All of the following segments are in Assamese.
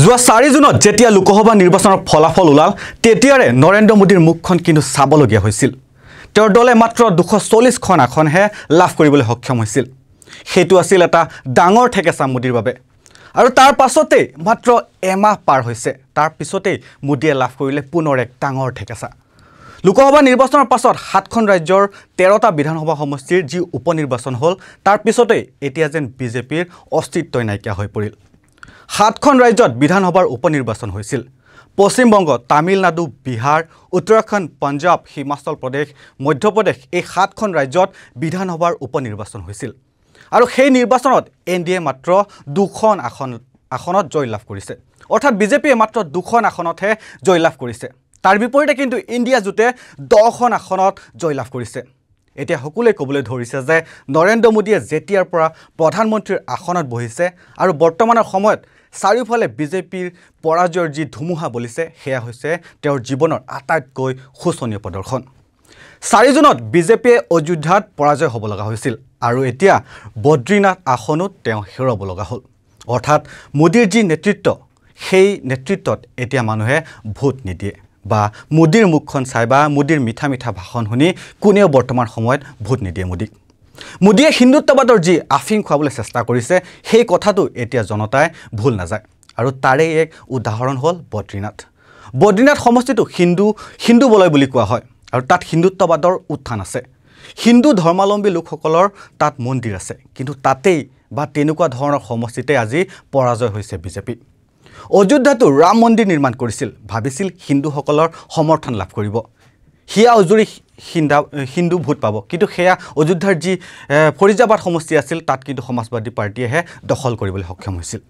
যোৱা 4 জুনত যেতিয়া লোকসভা নিৰ্বাচনৰ ফলাফল ওলাল তেতিয়াৰে নৰেন্দ্ৰ মোদীৰ মুখখন কিন্তু চাবলগীয়া হৈছিল। তেওঁৰ দলে মাত্ৰ 240খন আসনহে লাভ কৰিবলৈ সক্ষম হৈছিল। সেইটো আছিল এটা ডাঙৰ ঠেকেচা মোদীৰ বাবে। আৰু তাৰ পাছতে মাত্ৰ এমাহ পাৰ হৈছে। তাৰ পিছতে মোদীয়ে লাভ কৰিলে পুনৰ এক ডাঙৰ ঠেকেচা। লোকসভা নিৰ্বাচনৰ পাছত 7খন ৰাজ্যৰ 13টা বিধানসভা সমষ্টিৰ যি উপনিৰ্বাচন হ'ল তাৰ পিছতে এতিয়া যেন বিজেপিৰ অস্তিত্বই নাইকিয়া হৈ পৰিল। 7খন ৰাজ্যত বিধানসভাৰ উপনিৰ্বাচন হৈছিল। পশ্চিম বংগ, তামিলনাডু, বিহাৰ, উত্তৰাখণ্ড, পঞ্জাব, হিমাচল প্ৰদেশ, মধ্যপ্ৰদেশ এই 7খন ৰাজ্যত বিধানসভাৰ উপনিৰ্বাচন হৈছিল। আৰু সেই নিৰ্বাচনত এনডিএ মাত্ৰ 2খন আসনত জয় লাভ কৰিছে। অৰ্থাৎ বিজেপিয়ে মাত্ৰ 2খন আসনতহে জয় লাভ কৰিছে। তাৰ বিপৰীতে কিন্তু ইণ্ডিয়া জোটে 10খন আসনত জয় লাভ কৰিছে। এতিয়া সকলোৱে ক'বলৈ ধৰিছে যে নৰেন্দ্ৰ মোদীয়ে যেতিয়াৰ পৰা প্ৰধানমন্ত্ৰীৰ আসনত বহিছে আৰু বৰ্তমানৰ সময়ত চাৰিওফালে বিজেপিৰ পৰাজয়ৰ যি ধুমুহা বলিছে সেয়া হৈছে তেওঁৰ জীৱনৰ আটাইতকৈ শোচনীয় প্ৰদৰ্শন। 4 জুনত বিজেপিয়ে অযোধ্যাত পৰাজয় হ'ব লগা হৈছিল আৰু এতিয়া বদ্ৰীনাথ আসনো তেওঁ হেৰুৱাব লগা হ'ল। অৰ্থাৎ মোদীৰ যি নেতৃত্ব সেই নেতৃত্বত এতিয়া মানুহে ভোট নিদিয়ে বা মোদীৰ মুখখন চাই বা মোদীৰ মিঠা মিঠা ভাষণ শুনি কোনেও বৰ্তমান সময়ত ভোট নিদিয়ে মোদীক। মোদীয়ে হিন্দুত্ববাদৰ যি আফিং খুৱাবলৈ চেষ্টা কৰিছে সেই কথাটো এতিয়া জনতাই ভুল নাযায়। আৰু তাৰে এক উদাহৰণ হ'ল বদ্ৰীনাথ। বদ্ৰীনাথ সমষ্টিটো হিন্দু বলয় বুলি কোৱা হয় আৰু তাত হিন্দুত্ববাদৰ উত্থান আছে। হিন্দু ধৰ্মাৱলম্বী লোকসকলৰ তাত মন্দিৰ আছে, কিন্তু তাতেই বা তেনেকুৱা ধৰণৰ সমষ্টিতে আজি পৰাজয় হৈছে বিজেপি। অযোধ্যাতো ৰাম মন্দিৰ নিৰ্মাণ কৰিছিল, ভাবিছিল হিন্দুসকলৰ সমৰ্থন লাভ কৰিব, হিয়া উজুৰি হিন্দু ভোট পাব, কিন্তু সেয়া অযোধ্যাৰ যি ফৰিজাবাদ সমষ্টি আছিল তাত কিন্তু সমাজবাদী পাৰ্টীয়েহে দখল কৰিবলৈ সক্ষম হৈছিল।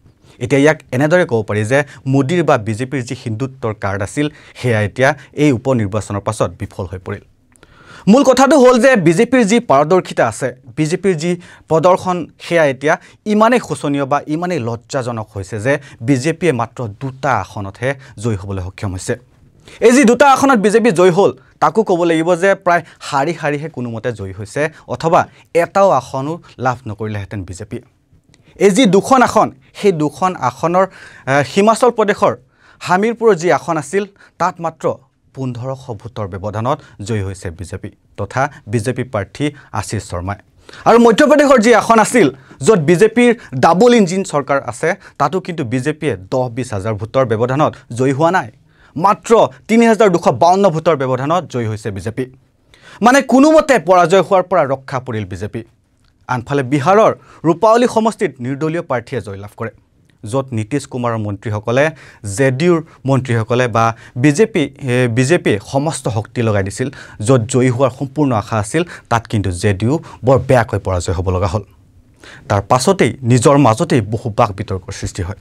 এতিয়া ইয়াক এনেদৰে ক'ব পাৰি যে মোদীৰ বা বিজেপিৰ যি হিন্দুত্বৰ কাৰ্ড আছিল সেয়া এতিয়া এই উপনিৰ্বাচনৰ পাছত বিফল হৈ পৰিল। মূল কথাটো হ'ল যে বিজেপিৰ যি পাৰদৰ্শিতা আছে, বিজেপিৰ যি প্ৰদৰ্শন সেয়া এতিয়া ইমানেই শোচনীয় বা ইমানেই লজ্জাজনক হৈছে যে বিজেপিয়ে মাত্ৰ 2টা আসনতহে জয়ী হ'বলৈ সক্ষম হৈছে। এই যি 2টা আসনত বিজেপি জয়ী হ'ল তাকো ক'ব লাগিব যে প্ৰায় শাৰীহে কোনোমতে জয়ী হৈছে, অথবা এটাও আসনো লাভ নকৰিলেহেঁতেন বিজেপি। এই যি 2খন আসন সেই 2খন আসনৰ হিমাচল প্ৰদেশৰ হামিৰপুৰৰ যি আসন আছিল তাত মাত্ৰ 1500 ভোটৰ ব্যৱধানত জয়ী হৈছে বিজেপি তথা বিজেপি প্ৰাৰ্থী আশীষ শৰ্মাই। আৰু মধ্যপ্ৰদেশৰ যি আসন আছিল য'ত বিজেপিৰ ডাবল ইঞ্জিন চৰকাৰ আছে তাতো কিন্তু বিজেপিয়ে 10-20 হাজাৰ ভোটৰ ব্যৱধানত জয়ী হোৱা নাই, মাত্ৰ 3252 ভোটৰ ব্যৱধানত জয়ী হৈছে বিজেপি। মানে কোনোমতে পৰাজয় হোৱাৰ পৰা ৰক্ষা পৰিল বিজেপি। আনফালে বিহাৰৰ ৰূপাৱলী সমষ্টিত নিৰ্দলীয় প্ৰাৰ্থীয়ে জয় লাভ কৰে, য'ত নীতিশ কুমাৰৰ মন্ত্ৰীসকলে জেডিউৰ মন্ত্ৰীসকলে বা বিজেপিয়ে সমস্ত শক্তি লগাই দিছিল। য'ত জয়ী হোৱাৰ সম্পূৰ্ণ আশা আছিল তাত কিন্তু জেডিউ বৰ বেয়াকৈ পৰাজয় হ'ব লগা হ'ল। তাৰ পাছতেই নিজৰ মাজতেই বহু বাক বিতৰ্কৰ সৃষ্টি হয়।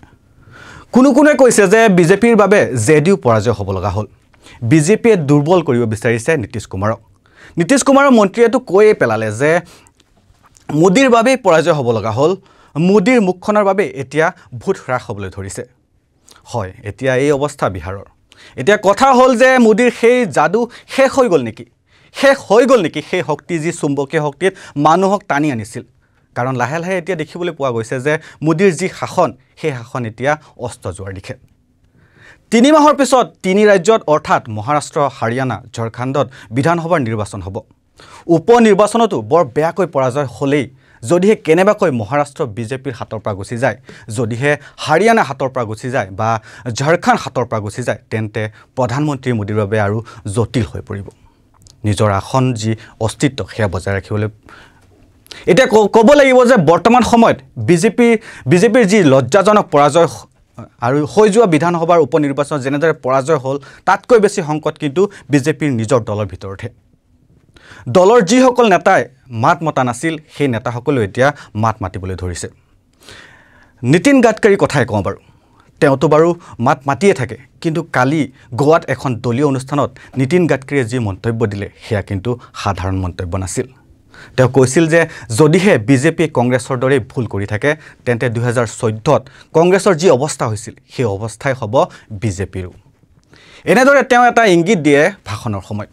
কোনোৱে কৈছে যে বিজেপিৰ বাবে জেডিউ পৰাজয় হ'ব লগা হ'ল। বিজেপিয়ে দুৰ্বল কৰিব বিচাৰিছে নীতিশ কুমাৰক। নীতিশ কুমাৰৰ মন্ত্ৰীয়েতো কৈয়ে পেলালে যে মোদীৰ বাবেই পৰাজয় হ'ব লগা হ'ল, মোদীৰ মুখখনৰ বাবে এতিয়া ভোট হ্ৰাস হ'বলৈ ধৰিছে। হয়, এতিয়া এই অৱস্থা বিহাৰৰ। এতিয়া কথা হ'ল যে মোদীৰ সেই যাদু শেষ হৈ গ'ল নেকি? সেই শক্তি যি চুম্বকীয় শক্তিত মানুহক টানি আনিছিল। কাৰণ লাহে লাহে এতিয়া দেখিবলৈ পোৱা গৈছে যে মোদীৰ যি শাসন সেই শাসন এতিয়া অস্ত যোৱাৰ দিশে। 3 মাহৰ পিছত 3 ৰাজ্যত অৰ্থাৎ মহাৰাষ্ট্ৰ, হাৰিয়ানা, ঝাৰখণ্ডত বিধানসভাৰ নিৰ্বাচন হ'ব। উপনিৰ্বাচনতো বৰ বেয়াকৈ পৰাজয় হ'লেই যদিহে কেনেবাকৈ মহাৰাষ্ট্ৰ বিজেপিৰ হাতৰ পৰা গুচি যায়, যদিহে হাৰিয়ানা হাতৰ পৰা গুচি যায় বা ঝাৰখণ্ড হাতৰ পৰা গুচি যায় তেন্তে প্ৰধানমন্ত্ৰী মোদীৰ বাবে আৰু জটিল হৈ পৰিব। নিজৰ আসন যি অস্তিত্ব সেয়া বজাই ৰাখিবলৈ এতিয়া ক'ব লাগিব যে বৰ্তমান সময়ত বিজেপিৰ যি লজ্জাজনক পৰাজয় আৰু হৈ যোৱা বিধানসভাৰ উপনিৰ্বাচনত যেনেদৰে পৰাজয় হ'ল তাতকৈ বেছি সংকট কিন্তু বিজেপিৰ নিজৰ দলৰ ভিতৰতহে। দলৰ যিসকল নেতাই মাত মতা নাছিল সেই নেতাসকলেও এতিয়া মাত মাতিবলৈ ধৰিছে। নীতিন গাডকাৰীৰ কথাই কওঁ বাৰু, তেওঁতো বাৰু মাত মাতিয়ে থাকে, কিন্তু কালি গোৱাত এখন দলীয় অনুষ্ঠানত নীতিন গাডকাৰীয়ে যি মন্তব্য দিলে সেয়া কিন্তু সাধাৰণ মন্তব্য নাছিল। তেওঁ কৈছিল যে যদিহে বিজেপিয়ে কংগ্ৰেছৰ দৰেই ভুল কৰি থাকে তেন্তে 2014ত কংগ্ৰেছৰ যি অৱস্থা হৈছিল সেই অৱস্থাই হ'ব বিজেপিৰো। এনেদৰে তেওঁ এটা ইংগিত দিয়ে ভাষণৰ সময়ত।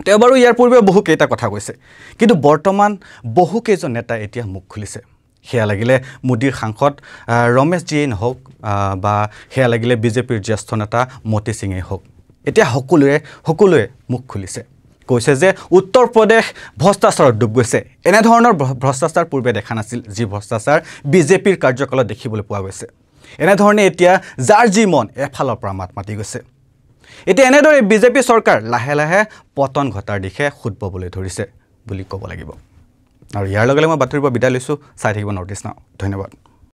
তেওঁ বাৰু ইয়াৰ পূৰ্বে বহুকেইটা কথা কৈছে, কিন্তু বৰ্তমান বহুকেইজন নেতাই এতিয়া মুখ খুলিছে। সেয়া লাগিলে মোদীৰ সাংসদ ৰমেশ জীয়েই নহওক বা সেয়া লাগিলে বিজেপিৰ জ্যেষ্ঠ নেতা মতি সিঙেই হওক এতিয়া সকলোৱে মুখ খুলিছে কৈছে যে উত্তৰ প্ৰদেশ ভ্ৰষ্টাচাৰত ডুব গৈছে এনেধৰণৰ ভ্ৰষ্টাচাৰ পূৰ্বে দেখা নাছিল যি ভ্ৰষ্টাচাৰ বিজেপিৰ কাৰ্যকালত দেখিবলৈ পোৱা গৈছে এনেধৰণে এতিয়া যাৰ যি মন এফালৰ পৰা মাত মাতি গৈছে এতিয়া এনেদৰে বিজেপি চৰকাৰ লাহে লাহে পতন ঘটাৰ দিশে খুদ পাবলৈ ধৰিছে বুলি ক'ব লাগিব আৰু ইয়াৰ লগে লগে মই বাতৰিৰ পৰা বিদায় লৈছোঁ চাই থাকিব নৰ্থ ইষ্ট নাও ধন্যবাদ